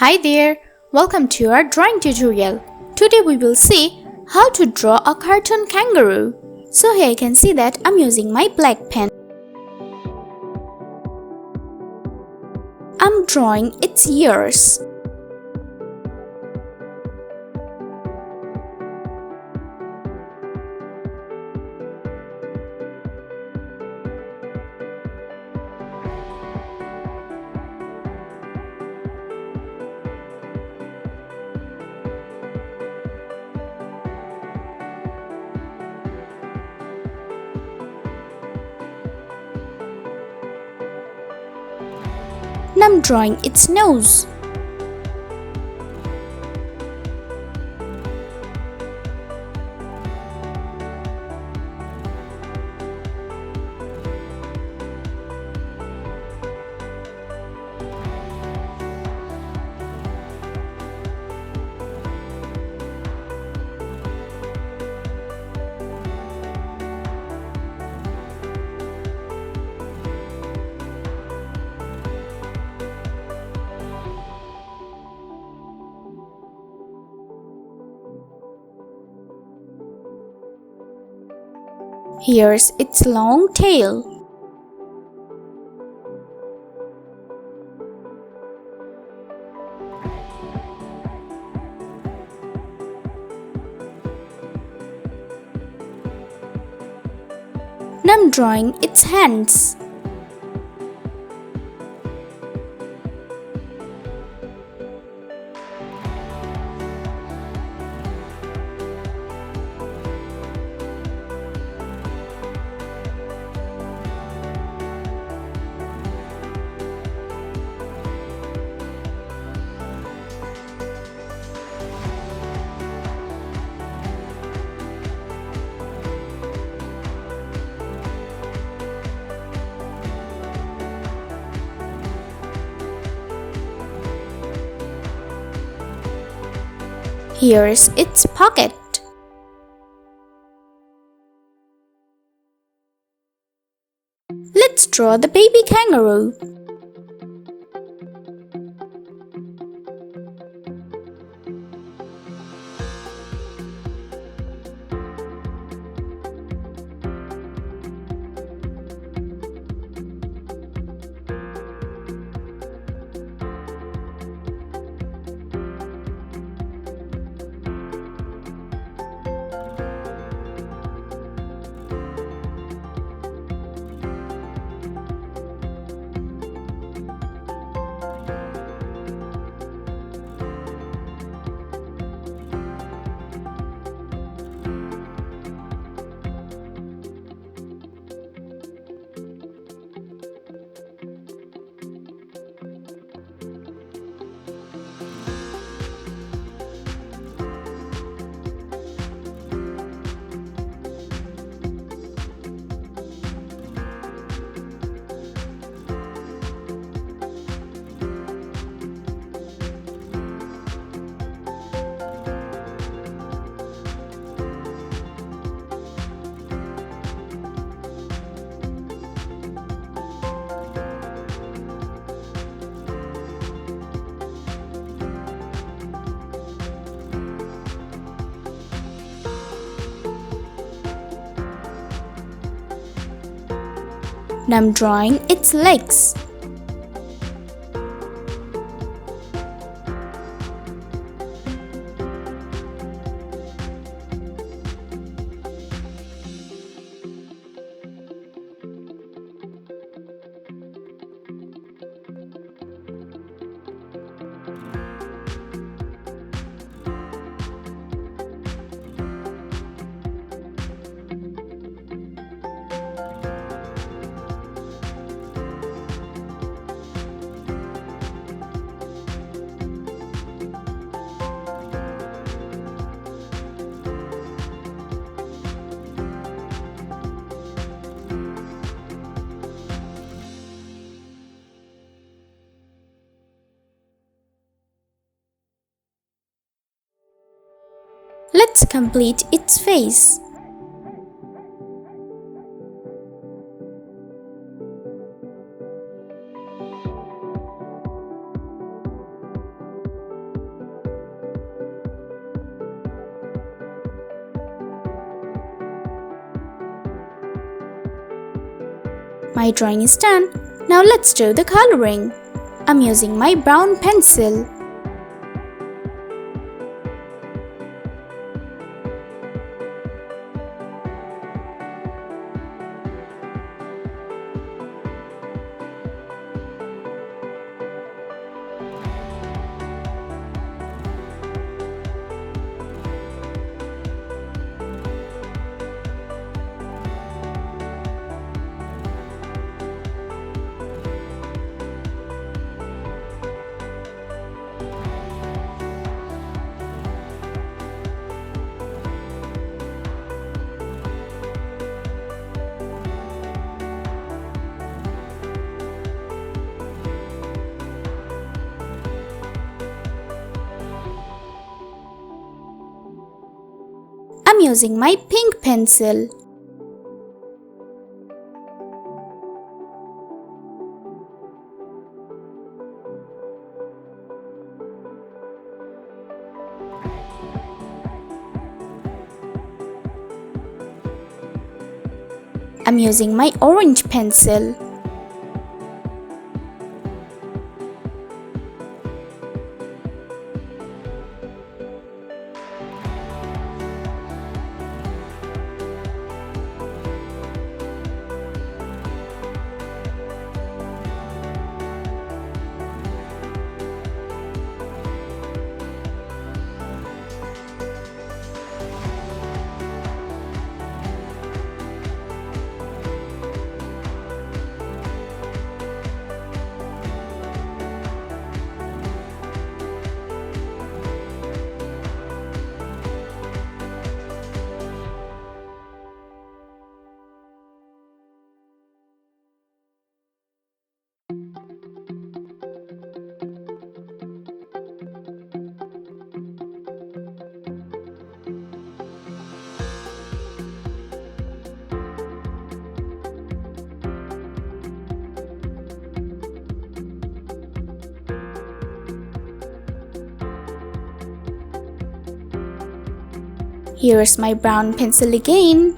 Hi there, welcome to our drawing tutorial. Today we will see how to draw a cartoon kangaroo. So here you can see that I'm using my black pen. I'm drawing its ears. And I'm drawing its nose. Here's its long tail. And I'm drawing its hands. Here's its pocket. Let's draw the baby kangaroo. And I'm drawing its legs. Let's complete its face. My drawing is done. Now let's do the coloring. I'm using my brown pencil. I'm using my pink pencil. I'm using my orange pencil. Here's my brown pencil again.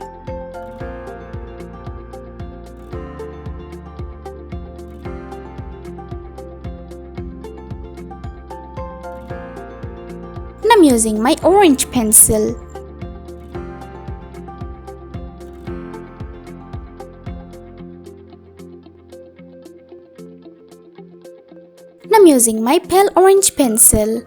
And I'm using my orange pencil. And I'm using my pale orange pencil.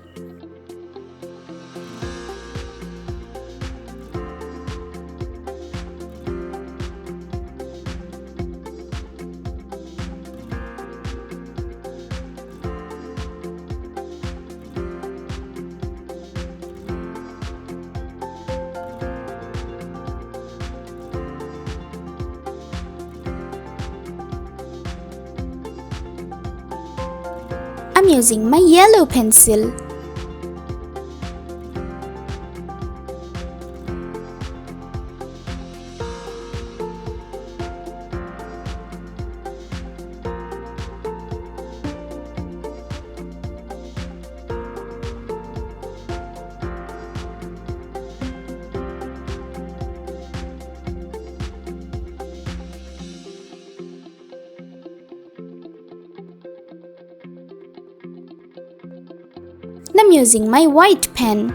I'm using my yellow pencil. And I'm using my white pen.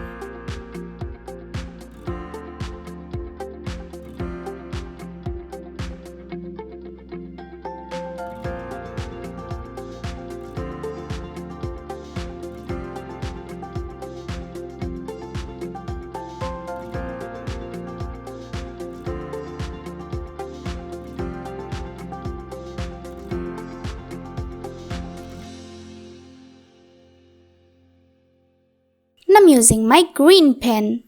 And I'm using my green pen.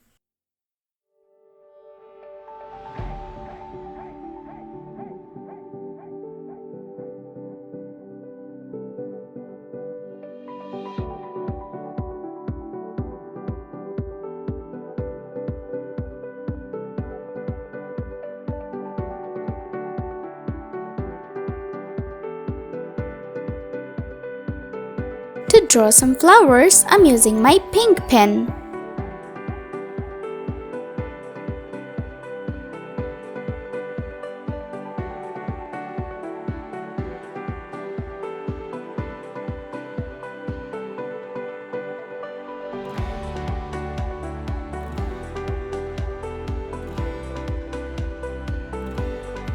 To draw some flowers, I'm using my pink pen.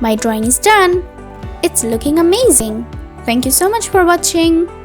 My drawing is done. It's looking amazing. Thank you so much for watching.